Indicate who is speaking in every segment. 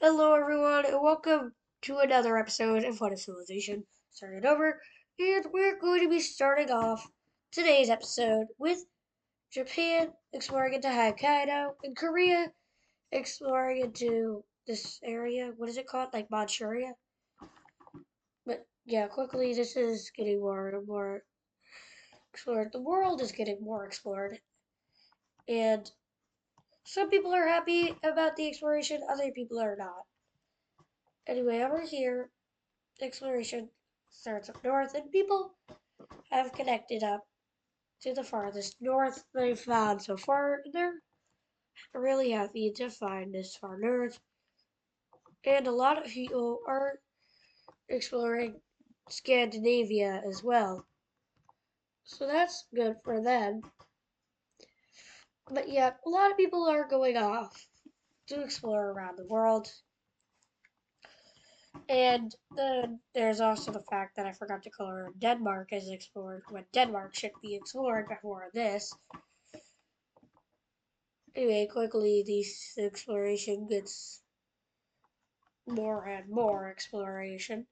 Speaker 1: Hello, everyone, and welcome to another episode of What is Civilization? Starting over, and we're going to be starting off today's episode with Japan exploring into Hokkaido and Korea exploring into this area. What is it called? Like Manchuria? But yeah, quickly, this is getting more and more explored. The world is getting more explored, and some people are happy about the exploration, other people are not. Anyway, over here, exploration starts up north, and people have connected up to the farthest north they've found so far. They're really happy to find this far north, and a lot of people are exploring Scandinavia as well. So that's good for them. But yeah, a lot of people are going off to explore around the world. And then there's also the fact that I forgot to color Denmark as explored when Denmark should be explored before this. Anyway, quickly, this exploration gets more and more exploration.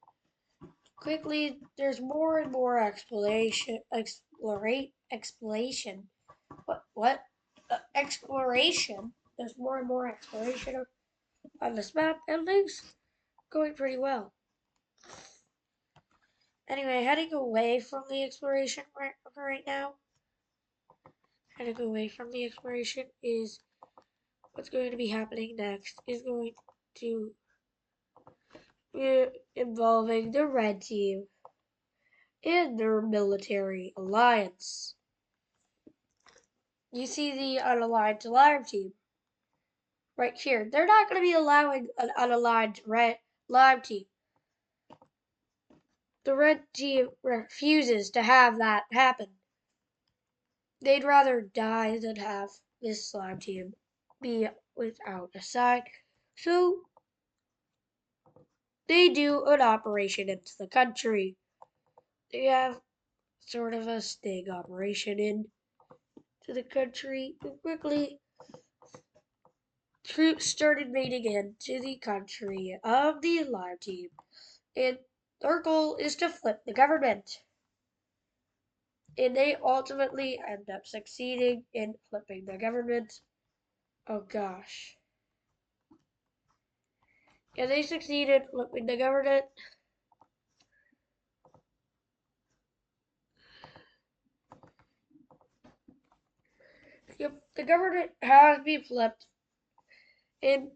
Speaker 1: Quickly, there's more and more exploration. What? Exploration. There's more and more exploration on this map, and things going pretty well. Anyway, heading away from the exploration right now. Heading away from the exploration is what's going to be happening next. Is going to involving the red team and their military alliance. You see the unaligned Lime team right here. They're not going to be allowing an unaligned Lime team. The red team refuses to have that happen. They'd rather die than have this slime team be without a side. So they do an operation into the country. They have sort of a sting operation into the country, and quickly troops started raiding into the country of the Lime team, and their goal is to flip the government. And they ultimately end up succeeding in flipping the government. Oh gosh. Yeah, they succeeded flipping the government. Yep, the government has been flipped. And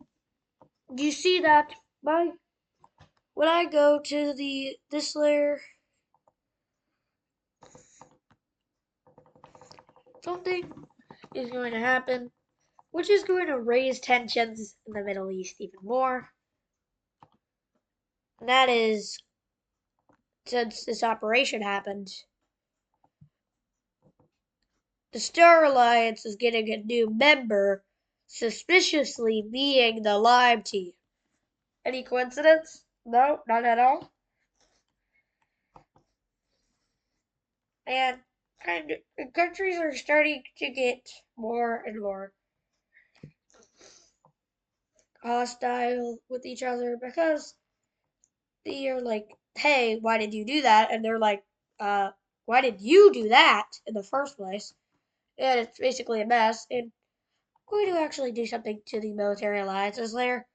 Speaker 1: you see that by when I go to this layer, something is going to happen, which is going to raise tensions in the Middle East even more. And that is, since this operation happened, the Star Alliance is getting a new member, suspiciously being the Lime team. Any coincidence? No, not at all. And countries are starting to get more and more hostile with each other because they are like, hey, why did you do that? And they're like, why did you do that in the first place? And it's basically a mess. And I'm going to actually do something to the military alliances layer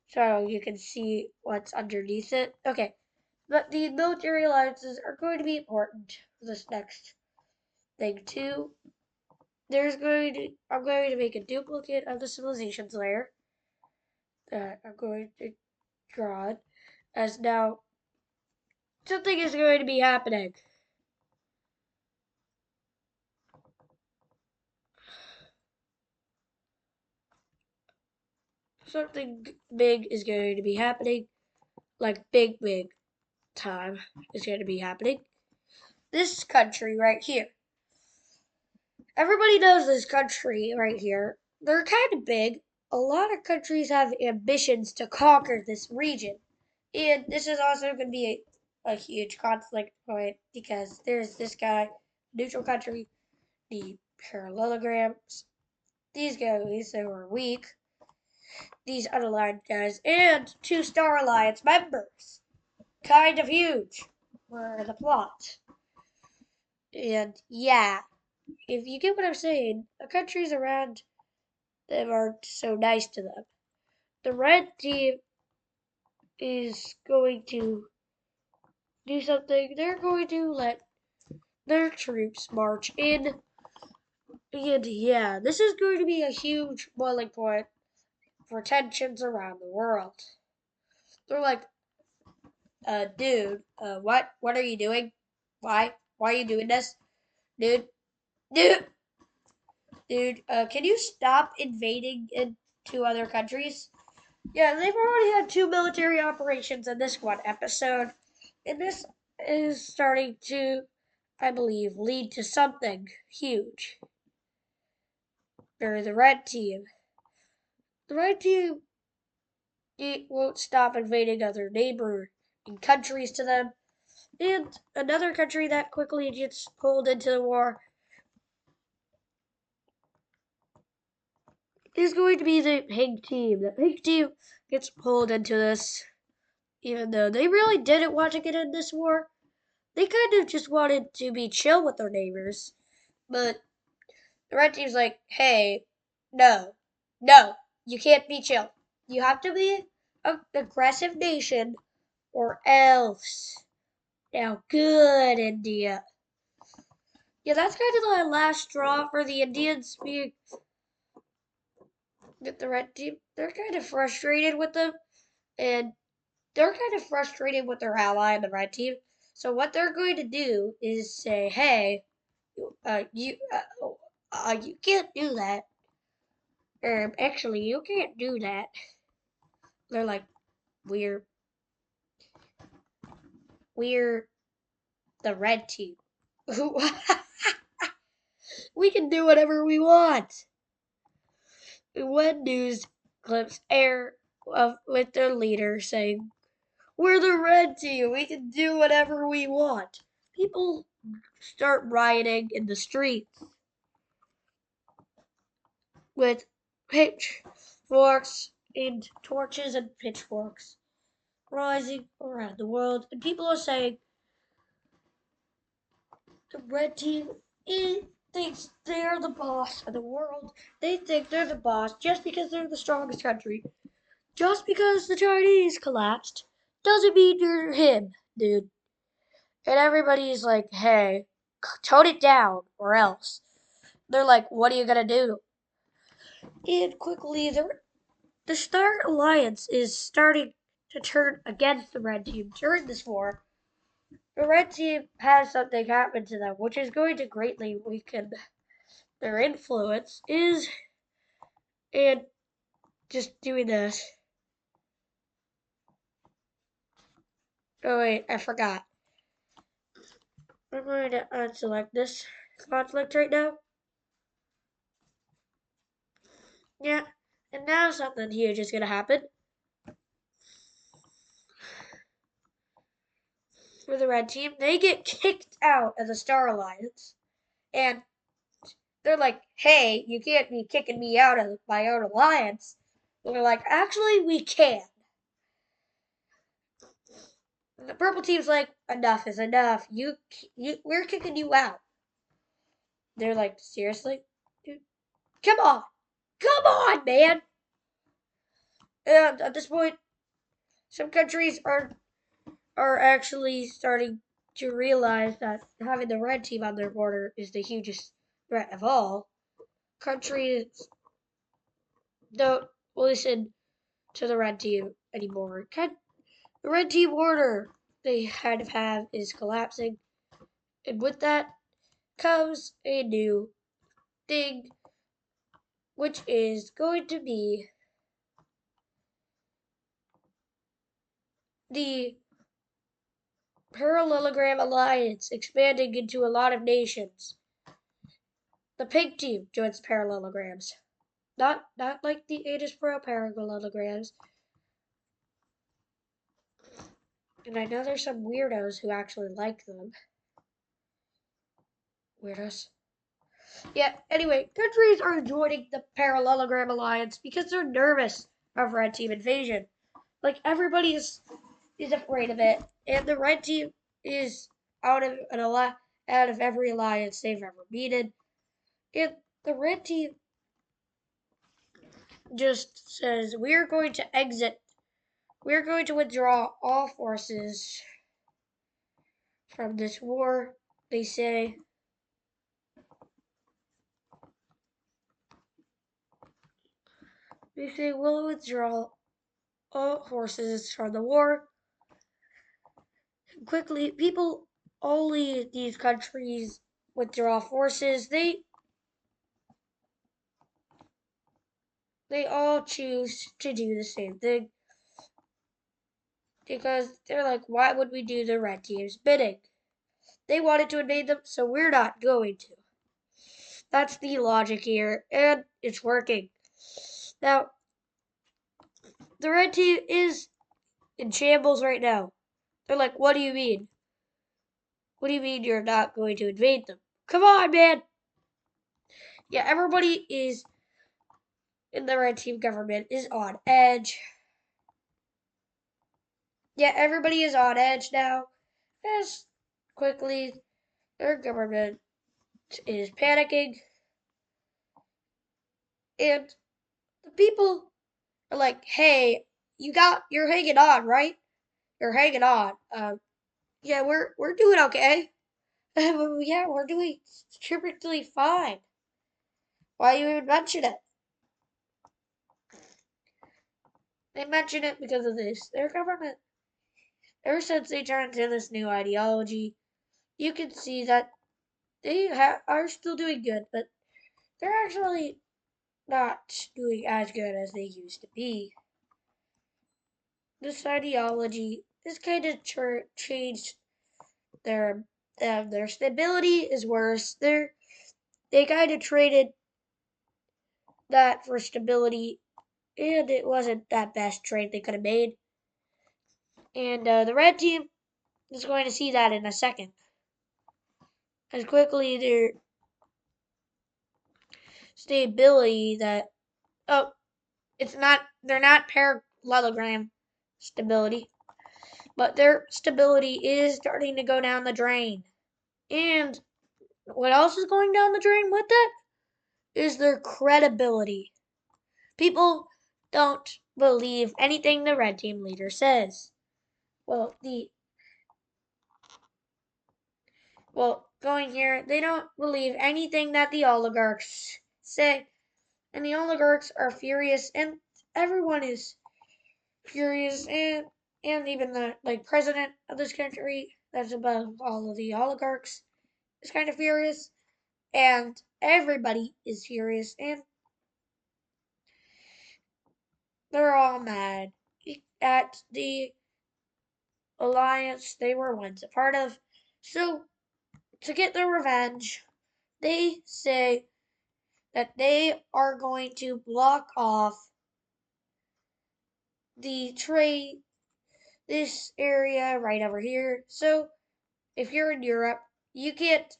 Speaker 1: so you can see what's underneath it. Okay, but the military alliances are going to be important for this next thing too. I'm going to make a duplicate of the civilizations layer that I'm going to draw it as now something is going to be happening. Something big is going to be happening, like big time is going to be happening. This country right here. Everybody knows this country right here. They're kind of big. A lot of countries have ambitions to conquer this region. And this is also going to be a huge conflict point because there's this guy, neutral country, the parallelograms. These guys who are weak. these unaligned guys and 2-star alliance members. Kind of huge for the plot. And yeah, if you get what I'm saying, the countries around them aren't so nice to them. The red team is going to do something. They're going to let their troops march in. And yeah, this is going to be a huge boiling point for tensions around the world. They're like, dude, what are you doing? Why are you doing this? Dude, dude, can you stop invading into other countries? Yeah, they've already had 2 military operations in this one episode. And this is starting to, I believe, lead to something huge. Or the red team. The red team, it won't stop invading other neighboring countries to them. And another country that quickly gets pulled into the war is going to be the pink team. The pink team gets pulled into this, even though they really didn't want to get in this war. They kind of just wanted to be chill with their neighbors. But the red team's like, hey, no, you can't be chill. You have to be an aggressive nation or else. Now, good, India. Yeah, that's kind of the last straw for the Indians being that the red team. They're kind of frustrated with them, and they're kind of frustrated with their ally in the red team. So what they're going to do is say, hey, you can't do that. Actually, you can't do that. They're like, we're we're the red team. We can do whatever we want. When news clips air with their leader saying, we're the red team, we can do whatever we want. People start rioting in the streets with pitchforks and torches and pitchforks rising around the world. And people are saying, the red team thinks they're the boss of the world. They think they're the boss just because they're the strongest country. Just because the Chinese collapsed doesn't mean you're him, dude. And everybody's like, hey, tone it down or else. They're like, what are you gonna do? And quickly, the Star Alliance is starting to turn against the Red Team during this war. The Red Team has something happen to them, which is going to greatly weaken their influence, and just doing this. Oh wait, I forgot. I'm going to unselect this conflict right now. Yeah, and now something huge is gonna happen. For the red team, they get kicked out of the Star Alliance. And they're like, hey, you can't be kicking me out of my own alliance. And they're like, actually, we can. And the purple team's like, enough is enough. We're kicking you out. They're like, seriously? Dude, come on, man. And at this point, some countries are actually starting to realize that having the red team on their border is the hugest threat of all. Countries don't listen to the red team anymore. The red team order they kind of have is collapsing, and with that comes a new thing, which is going to be the Parallelogram Alliance expanding into a lot of nations. The pink team joins the parallelograms. Not like the Aegis Pro parallelograms. And I know there's some weirdos who actually like them. Weirdos. Yeah, anyway, countries are joining the Parallelogram Alliance because they're nervous of red team invasion. Like everybody is afraid of it, and the red team is out of every alliance they've ever beaten. And the red team just says we're going to exit. We're going to withdraw all forces from this war. They say we'll withdraw all forces from the war quickly. People, only these countries withdraw forces. They all choose to do the same thing because they're like, why would we do the red team's bidding? They wanted to invade them, so we're not going to. That's the logic here, and it's working. Now, the red team is in shambles right now. They're like, what do you mean? What do you mean you're not going to invade them? Come on, man! Yeah, everybody is in the red team government is on edge. Yeah, everybody is on edge now. As quickly, their government is panicking. And the people are like, hey, you're hanging on, right? You're hanging on. Yeah, we're doing okay. Yeah, we're doing perfectly fine. Why you even mention it? They mention it because of this. Their government, ever since they turned to this new ideology, you can see that they are still doing good, but they're actually not doing as good as they used to be. This ideology has kind of changed their their stability is worse. They kind of traded that for stability, and it wasn't that best trade they could have made. And the red team is going to see that in a second. As quickly their stability that oh it's not they're not parallelogram stability, but their stability is starting to go down the drain. And what else is going down the drain with it is their credibility. People don't believe anything the red team leader says. Well, going here, they don't believe anything that the oligarchs say, and the oligarchs are furious, and everyone is furious, and even the president of this country, that's above all of the oligarchs, is kind of furious, and everybody is furious, and they're all mad at the alliance they were once a part of. So, to get their revenge, they say that they are going to block off the trade, this area right over here. So, if you're in Europe, you can't,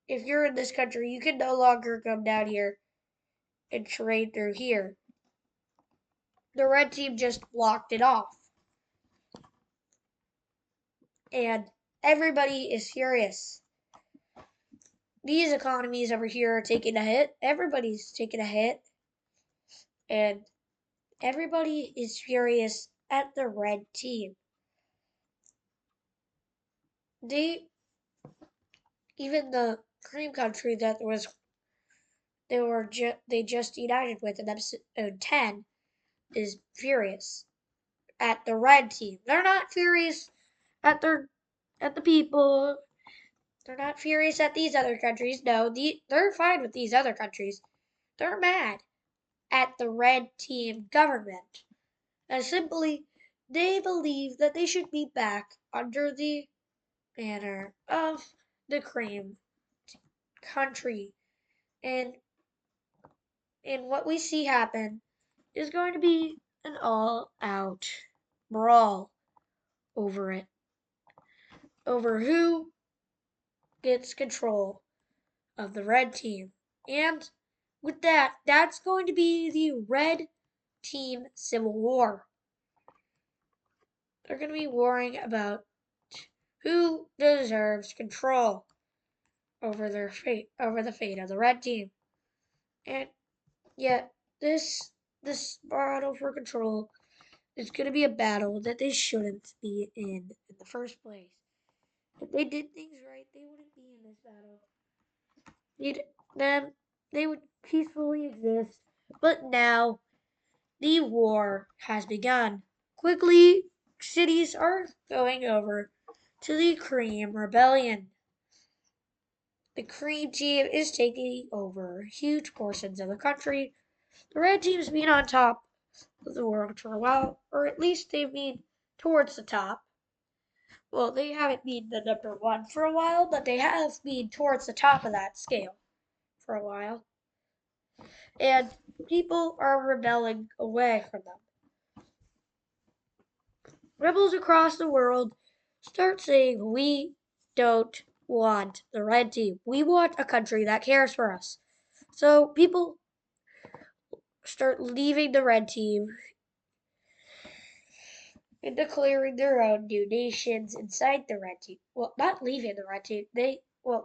Speaker 1: if you're in this country, you can no longer come down here and trade through here. The red team just blocked it off. And everybody is furious. These economies over here are taking a hit. Everybody's taking a hit. And everybody is furious at the red team. They, even the cream country that was they just united with in episode 10 is furious at the red team. They're not furious at the people. They're not furious at these other countries. No, they're fine with these other countries. They're mad at the red team government. And simply, they believe that they should be back under the banner of the cream country. And what we see happen is going to be an all-out brawl over it. Over who gets control of the red team. And with that, that's going to be the red team civil war. They're going to be warring about who deserves control over the fate of the red team. And yet, this battle for control is going to be a battle that they shouldn't be in the first place. If they did things right, they wouldn't be in this battle. Then they would peacefully exist. But now the war has begun. Quickly, cities are going over to the Cream Rebellion. The Cream team is taking over huge portions of the country. The Red team's been on top of the world for a while, or at least they've been towards the top. Well, they haven't been the number one for a while, but they have been towards the top of that scale for a while. And people are rebelling away from them. Rebels across the world start saying, we don't want the red team. We want a country that cares for us. So people start leaving the red team and declaring their own new nations inside the red team. Well, not leaving the red team.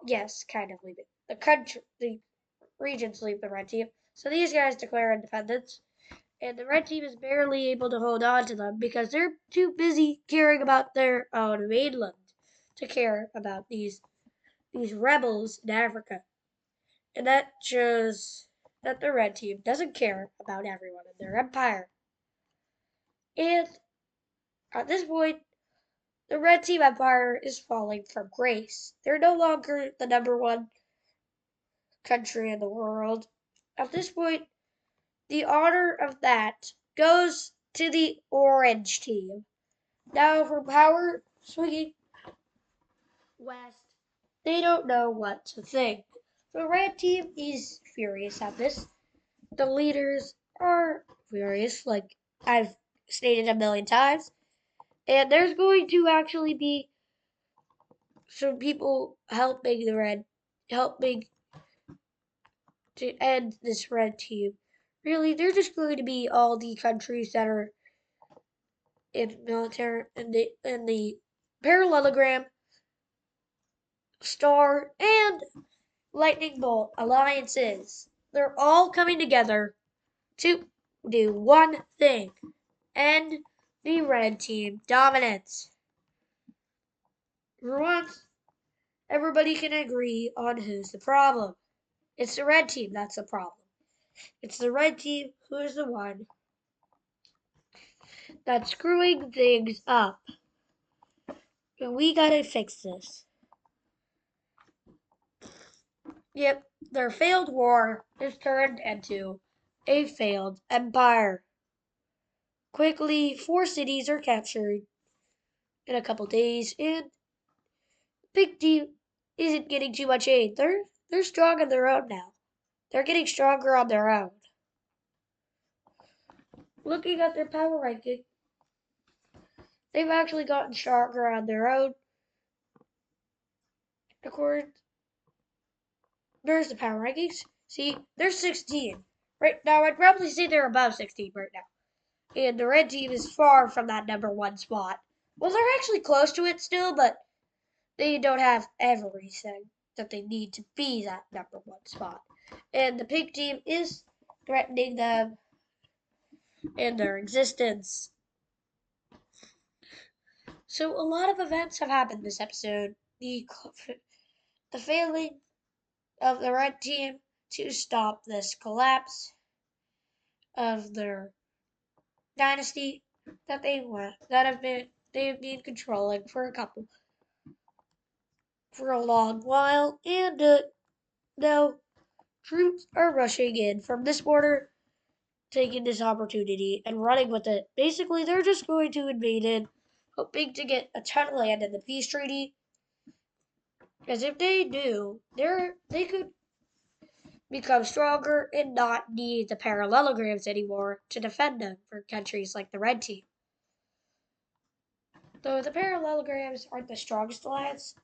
Speaker 1: Yes, kind of leaving. The regions leave the red team. So these guys declare independence. And the red team is barely able to hold on to them because they're too busy caring about their own mainland to care about these rebels in Africa. And that shows that the red team doesn't care about everyone in their empire. And at this point, the red team empire is falling from grace. They're no longer the number one country in the world. At this point, the honor of that goes to the orange team. Now, for power swinging west, they don't know what to think. The red team is furious at this. The leaders are furious, like I've stated a million times. And there's going to actually be some people helping to end this red team. Really, they're just going to be all the countries that are in military in the parallelogram, star, and lightning bolt alliances. They're all coming together to do one thing: end the red team dominance. For once, everybody can agree on who's the problem. It's the red team that's the problem. It's the red team who is the one that's screwing things up. And we gotta fix this. Yep, their failed war is turned into a failed empire. Quickly, 4 cities are captured in a couple days, and Big team isn't getting too much aid. They're strong on their own now. They're getting stronger on their own. Looking at their power ranking, they've actually gotten stronger on their own. According, there's the power rankings. See, they're 16. Right now, I'd probably say they're above 16 right now. And the red team is far from that number one spot. Well, they're actually close to it still, but they don't have everything that they need to be that number one spot. And the pink team is threatening them in their existence. So a lot of events have happened this episode. The failing of the red team to stop this collapse of their dynasty that they've been controlling for a long while, and now troops are rushing in from this border, taking this opportunity and running with it. Basically, they're just going to invade it, hoping to get a ton of land in the peace treaty. Because if they do, they could become stronger and not need the parallelograms anymore to defend them for countries like the red team. Though the parallelograms aren't the strongest alliance,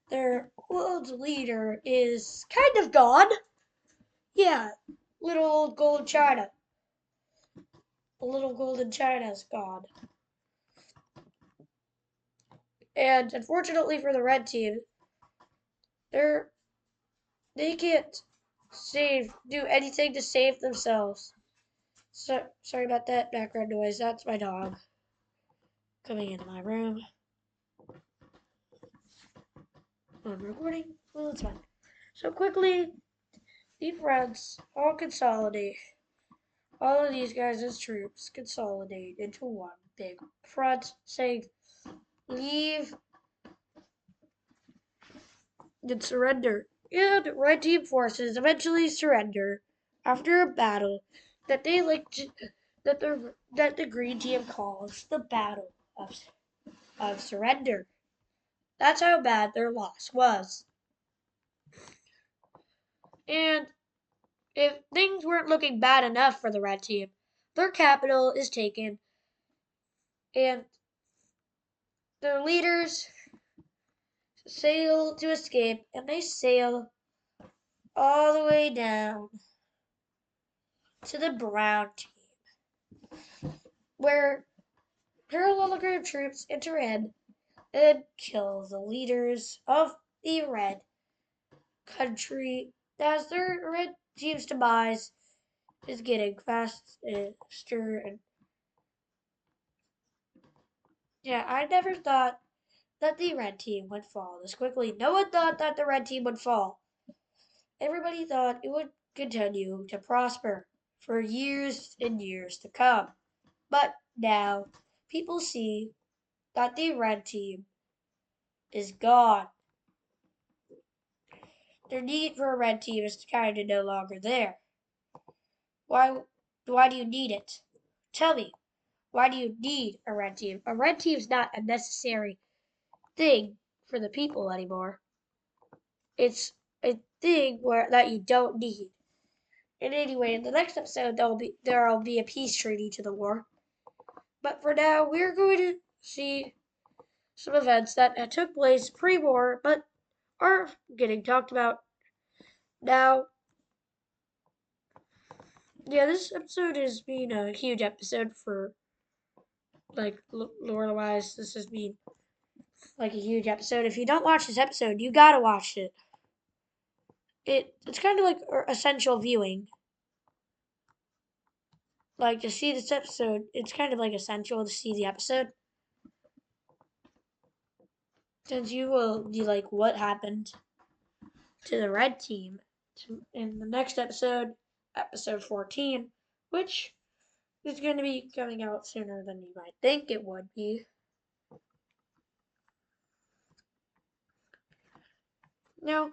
Speaker 1: their world's leader is kind of gone. Yeah, little old gold China. a little golden China's gone. And unfortunately for the red team, they can't do anything to save themselves. So sorry about that background noise. That's my dog coming into my room. I'm recording. Well, it's fine. So quickly, the fronts all consolidate. All of these guys as troops consolidate into one big front, saying, leave and surrender. And red team forces eventually surrender after a battle that they that the green team calls the battle of surrender. That's how bad their loss was. And if things weren't looking bad enough for the red team, their capital is taken and their leaders sail to escape, and they sail all the way down to the brown team, where parallelogram troops enter in and kill the leaders of the red country as their red team's demise is getting faster. And yeah, I never thought that the red team would fall this quickly. No one thought that the red team would fall. Everybody thought it would continue to prosper for years and years to come. But now people see that the red team is gone. Their need for a red team is kind of no longer there. Why do you need it? Tell me, why do you need a red team? A red team is not a necessary thing for the people anymore. It's a thing that you don't need. And anyway, in the next episode there'll be a peace treaty to the war. But for now, we're going to see some events that took place pre-war but are getting talked about now. Yeah, this episode has been a huge episode for like lore-wise. This has been like a huge episode. If you don't watch this episode, you gotta watch it. It's kind of like essential viewing. Like to see this episode, it's kind of like essential to see the episode. Since you will be like, what happened to the red team in the next episode, episode 14, which is going to be coming out sooner than you might think it would be. Now,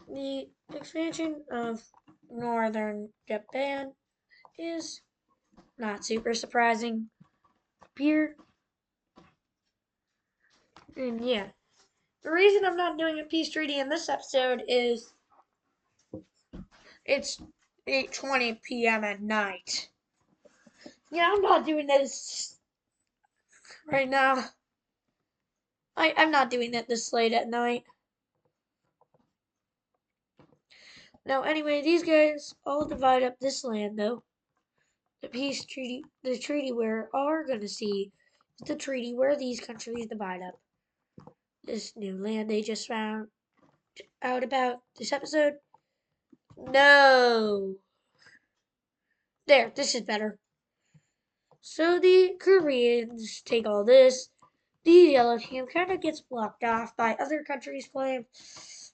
Speaker 1: the expansion of northern Japan is not super surprising here. And yeah, the reason I'm not doing a peace treaty in this episode is it's 8:20 p.m. at night. Yeah, I'm not doing this right now. I'm not doing it this late at night. Now, anyway, these guys all divide up this land, though. The treaty we're gonna see is the treaty where these countries divide up this new land they just found out about this episode. No. There, this is better. So the Koreans take all this. The yellow team kind of gets blocked off by other countries' claims.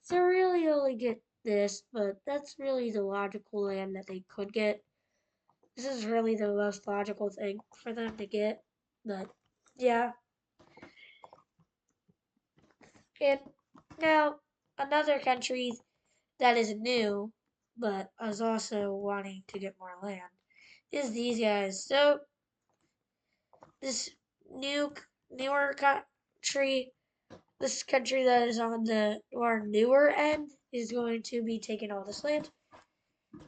Speaker 1: So really only get this, but that's really the logical land that they could get. This is really the most logical thing for them to get. But yeah. And now another country that is new, but is also wanting to get more land, is these guys. So this newer country, this country that is on the more newer end, is going to be taking all this land.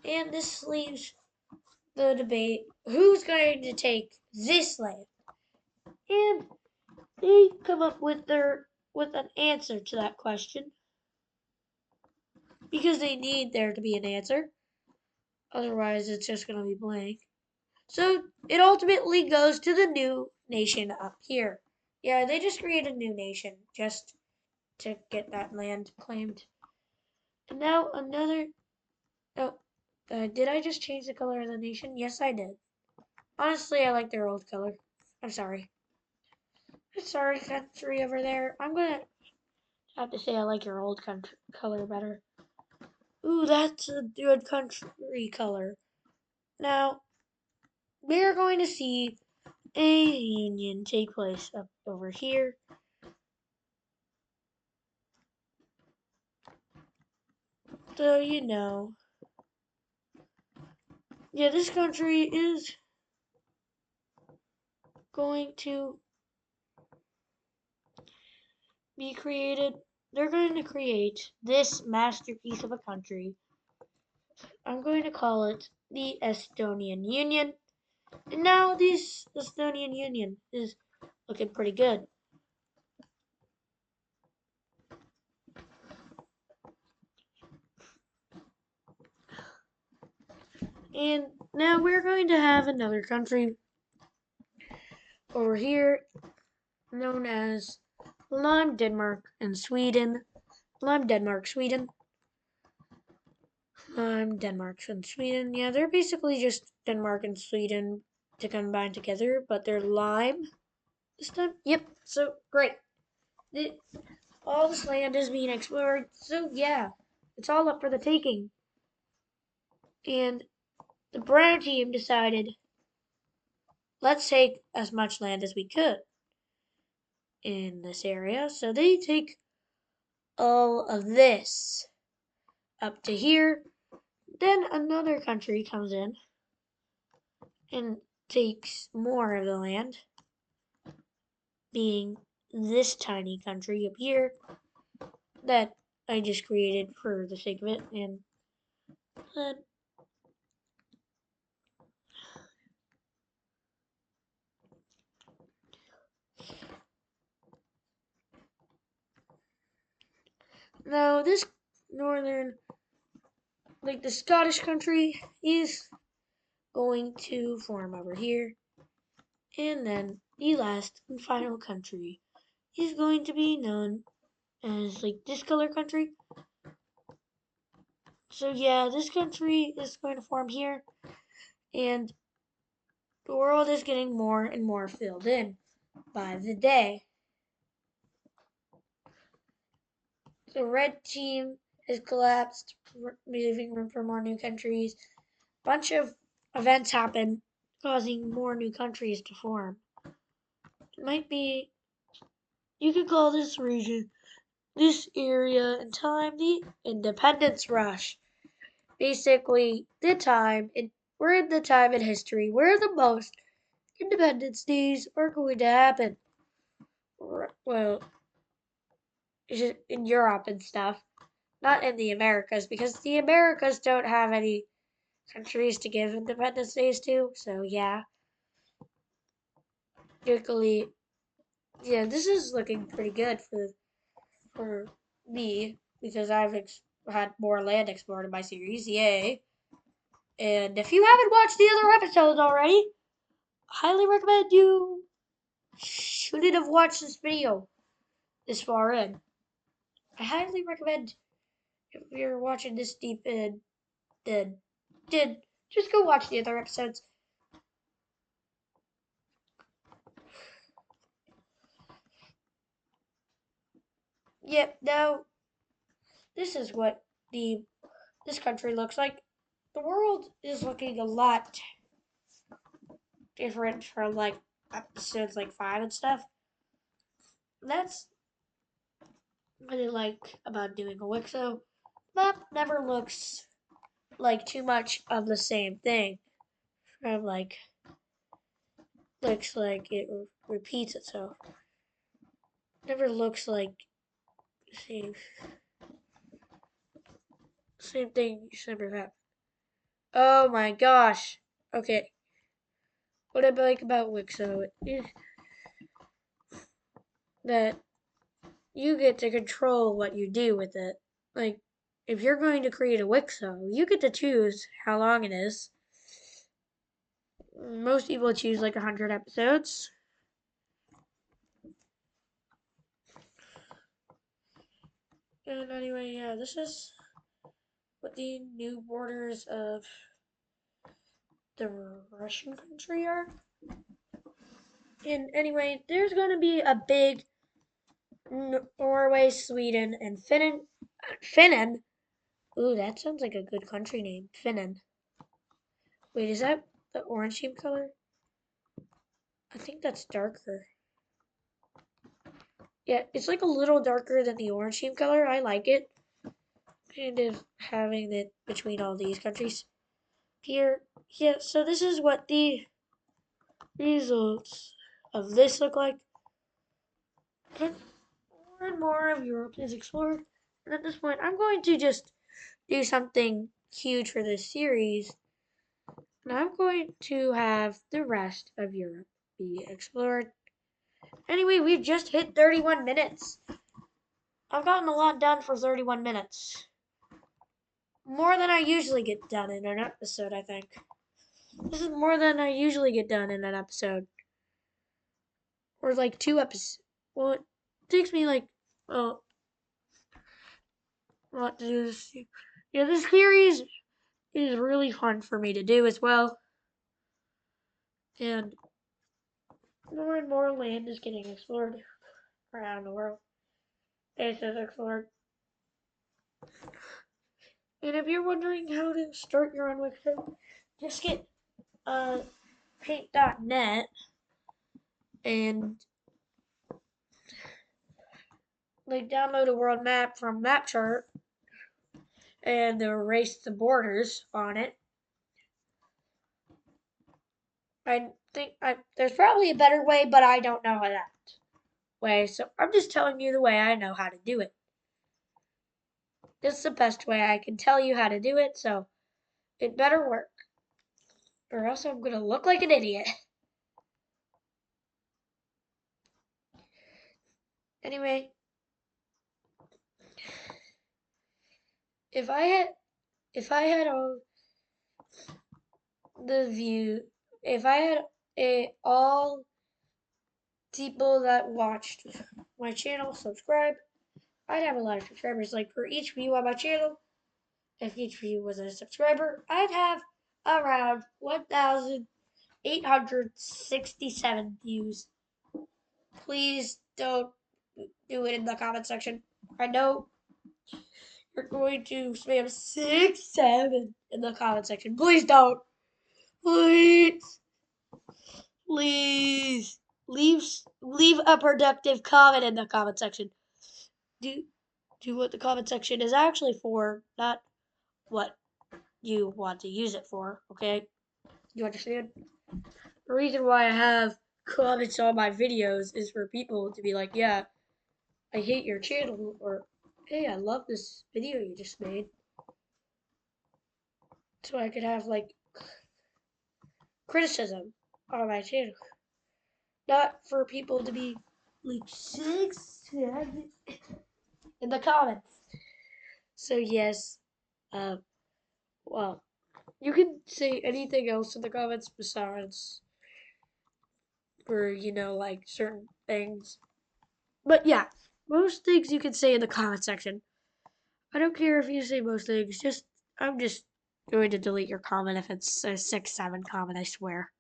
Speaker 1: And this leaves the debate, who's going to take this land? And they come up with an answer to that question, because they need there to be an answer. Otherwise, it's just going to be blank. So it ultimately goes to the new nation up here. Yeah, they just created a new nation just to get that land claimed. And now another. Oh, did I just change the color of the nation? Yes, I did. Honestly, I like their old color. I'm sorry. I'm sorry, country over there. I'm gonna have to say I like your old country color better. Ooh, that's a good country color. Now, we're going to see a union take place up over here. So, yeah, this country is going to be created. They're going to create this masterpiece of a country. I'm going to call it the Estonian Union. And now this Estonian Union is looking pretty good. And now we're going to have another country over here known as Lime, Denmark, and Sweden. Lime, Denmark, Sweden. Lime, Denmark, and Sweden. Yeah, they're basically just Denmark and Sweden to combine together, but they're lime this time. Yep, so great. All this land is being explored, so yeah, it's all up for the taking. And the brown team decided, let's take as much land as we could in this area. So they take all of this up to here. Then another country comes in and takes more of the land, being this tiny country up here that I just created for the sake of it. And then now this northern, like the Scottish country, is going to form over here. And then the last and final country is going to be known as like this color country. So yeah, this country is going to form here, and the world is getting more and more filled in by the day. The red team has collapsed, leaving room for more new countries. Bunch of events happen, causing more new countries to form. It might be, you could call this region, this area in time, the independence rush. Basically, we're in the time in history where the most independence days are going to happen. Well, in Europe and stuff, not in the Americas, because the Americas don't have any countries to give independence days to. So yeah, luckily, yeah, this is looking pretty good for me because I've had more land explored in my series. Yay! And if you haven't watched the other episodes already, I highly recommend you shouldn't have watched this video this far in. I highly recommend if you're watching this deep in, then just go watch the other episodes. Yep, now this is what this country looks like. The world is looking a lot different from like episodes like 5 and stuff. That's what I like about doing a Wixo. Map never looks like too much of the same thing. From like looks like it repeats itself. Never looks like same same thing never happened. Oh my gosh. Okay. What I like about Wixo is that you get to control what you do with it. Like if you're going to create a Wixo, you get to choose how long it is. Most people choose like 100 episodes. And anyway, yeah, this is what the new borders of the Russian country are. And anyway, there's going to be a big Norway, Sweden, and Finland. Finland? Ooh, that sounds like a good country name. Finland. Wait, is that the orange team color? I think that's darker. Yeah, it's like a little darker than the orange team color. I like it. Kind of having it between all these countries. Here, yeah, so this is what the results of this look like. And more and more of Europe is explored. And at this point, I'm going to just do something huge for this series. And I'm going to have the rest of Europe be explored. Anyway, we've just hit 31 minutes. I've gotten a lot done for 31 minutes. More than I usually get done in an episode, I think. This is more than I usually get done in an episode. Or like 2 episodes. Well, it takes me like, a lot to do this. Yeah, this series is really fun for me to do as well. And more land is getting explored around the world. It's explored. And if you're wondering how to start your own website, just get paint.net and like download a world map from MapChart and erase the borders on it. I think there's probably a better way, but I don't know that way. So I'm just telling you the way I know how to do it. This is the best way I can tell you how to do it, so it better work. Or else I'm gonna look like an idiot. Anyway, if I had all the view, if I had all people that watched my channel subscribe, I'd have a lot of subscribers. Like for each view on my channel, if each view was a subscriber, I'd have around 1,867 views. Please don't do it in the comment section. I know you're going to spam 6, 7 in the comment section. Please don't. Please. Please. Leave a productive comment in the comment section. Do what the comment section is actually for, not what you want to use it for, okay? You understand? The reason why I have comments on my videos is for people to be like, yeah, I hate your channel, or hey, I love this video you just made. So I could have like criticism on my channel. Not for people to be like 6, 7 in the comments. So yes, well, you can say anything else in the comments besides for, like certain things. But yeah, most things you can say in the comment section. I don't care if you say most things, I'm just going to delete your comment if it's a 6, 7 comment, I swear.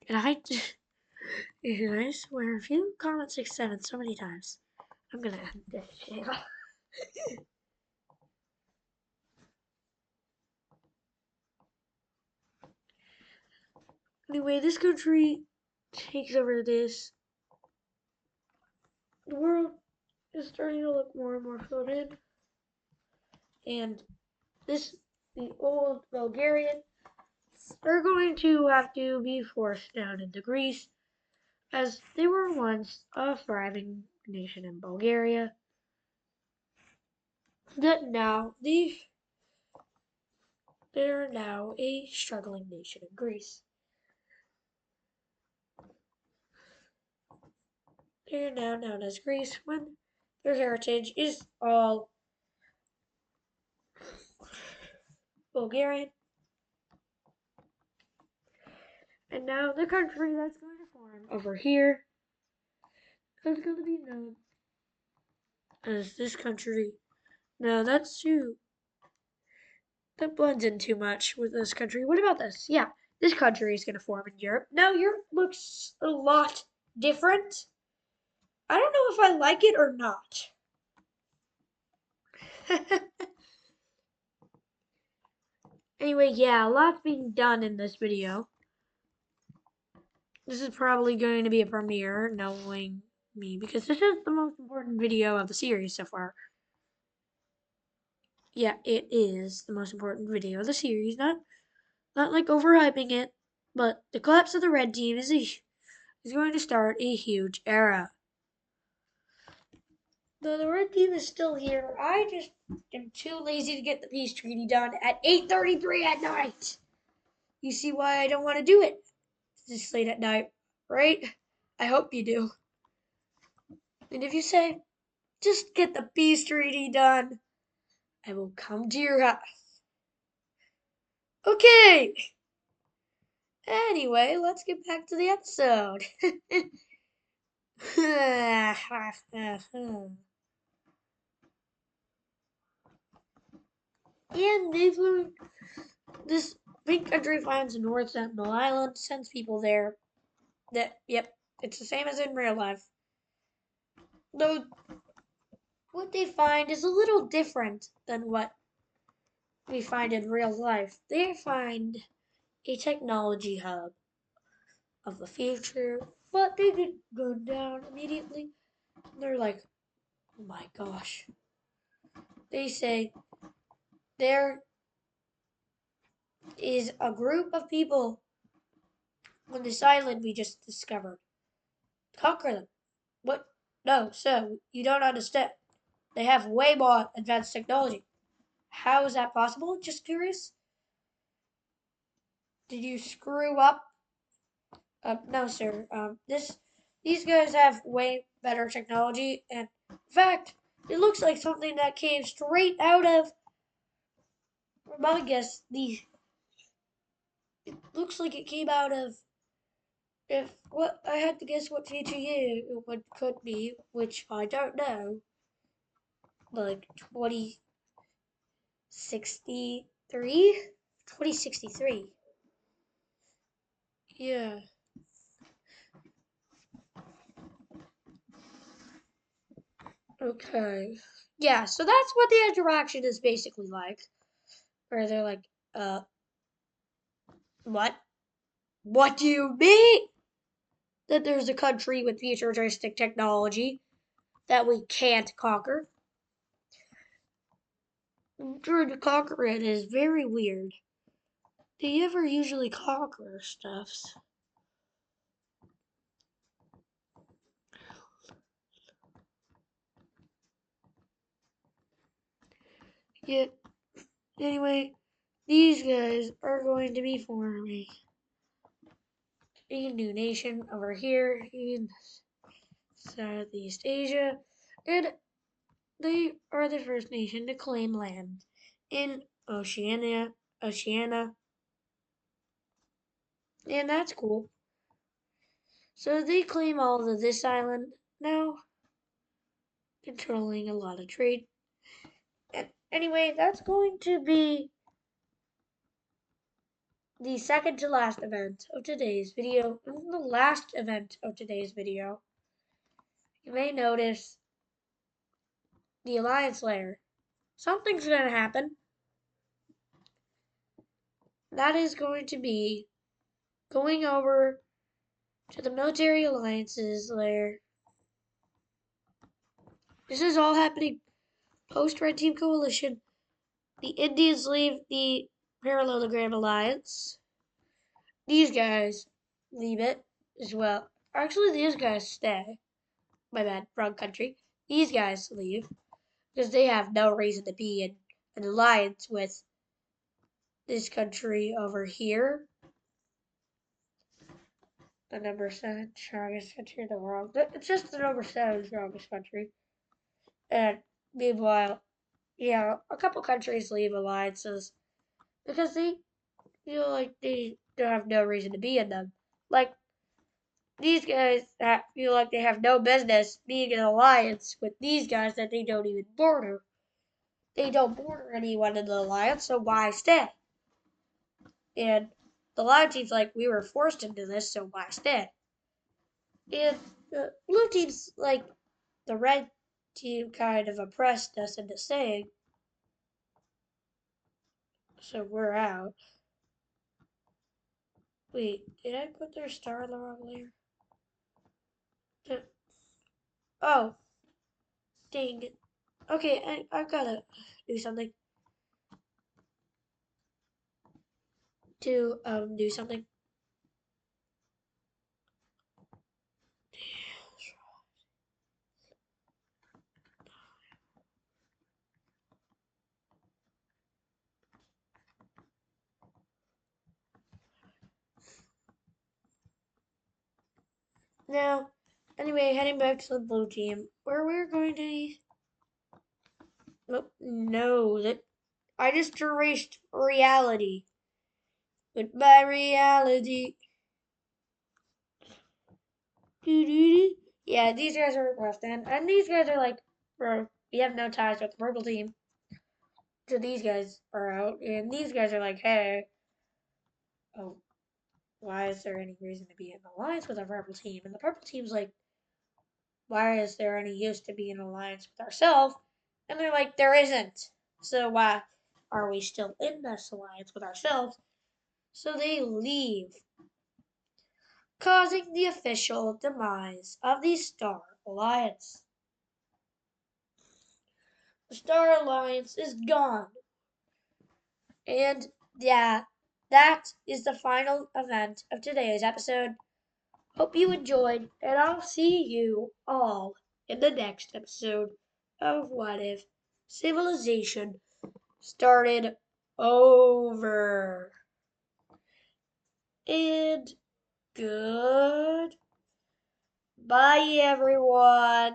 Speaker 1: And I swear, if you comment 6, 7 so many times, I'm gonna end this channel. Anyway, this country takes over this. The world is starting to look more and more filled in. And the old Bulgarians are going to have to be forced down into Greece, as they were once a thriving nation in Bulgaria. That now they're now a struggling nation in Greece. They are now known as Greece when their heritage is all Bulgarian. And now the country that's going to form over here is going to be known as this country. Now that's too, that blends in too much with this country. What about this? Yeah, this country is going to form in Europe. Now Europe looks a lot different. I don't know if I like it or not. Anyway, yeah, a lot's being done in this video. This is probably going to be a premiere, knowing me, because this is the most important video of the series so far. Yeah, it is the most important video of the series. Not like overhyping it, but the collapse of the red team is going to start a huge era. Though the red team is still here, I just am too lazy to get the peace treaty done at 8:33 at night. You see why I don't want to do it this late at night, right? I hope you do. And if you say, just get the peace treaty done, I will come to your house. Okay. Anyway, let's get back to the episode. And they've learned this big country finds North Sentinel Island, sends people there. Yep, it's the same as in real life. Though what they find is a little different than what we find in real life. They find a technology hub of the future, but they get gunned down immediately. They're like, oh my gosh. They say there is a group of people on this island we just discovered. Conquer them. What? No, sir, you don't understand. They have way more advanced technology. How is that possible? Just curious. Did you screw up? No, sir. These guys have way better technology, and in fact, it looks like something that came straight out of. I guess it looks like it came out of. If what I had to guess what future year it could be, which I don't know, like 2063, 2063. Yeah. Okay. Yeah, so that's what the interaction is basically like. Where they're like, what? What do you mean? That there's a country with futuristic technology that we can't conquer? Trying to conquer it is very weird. Do you ever usually conquer stuffs? Yeah, anyway, these guys are going to be forming a new nation over here in Southeast Asia, and they are the first nation to claim land in Oceania, and that's cool. So they claim all of this island now, controlling a lot of trade. And anyway, that's going to be the second to last event of today's video, and the last event of today's video. You may notice the Alliance layer. Something's going to happen. That is going to be going over to the military alliances layer. This is all happening post Red Team Coalition. The Indians leave the Parallelogram Alliance. These guys leave it as well. Actually, these guys stay. My bad, wrong country. These guys leave because they have no reason to be in an alliance with this country over here. The number 7 strongest country in the world. It's just the number 7 strongest country. And meanwhile, a couple countries leave alliances because they feel like they don't have no reason to be in them. Like these guys that feel like they have no business being in an alliance with these guys that they don't even border. They don't border anyone in the alliance, so why stay? And the alliance team's like, we were forced into this, so why stay? And the blue team's like, the red team kind of oppressed us into staying, so we're out. Wait, did I put their star in the wrong layer? Oh, dang it. Okay, I've gotta do something to do something. Now, anyway, heading back to the blue team, where we're going to. Nope, no, that I just erased reality. Goodbye, reality. Doo-doo-doo. Yeah, these guys are left in, and these guys are like, bro, we have no ties with the purple team. So these guys are out, and these guys are like, hey, oh, why is there any reason to be in alliance with our purple team? And the purple team's like, why is there any use to be in alliance with ourselves? And they're like, there isn't. So why are we still in this alliance with ourselves? So they leave, causing the official demise of the Star Alliance. The Star Alliance is gone. And yeah, that is the final event of today's episode. Hope you enjoyed, and I'll see you all in the next episode of What If Civilization Started Over. And good bye, everyone.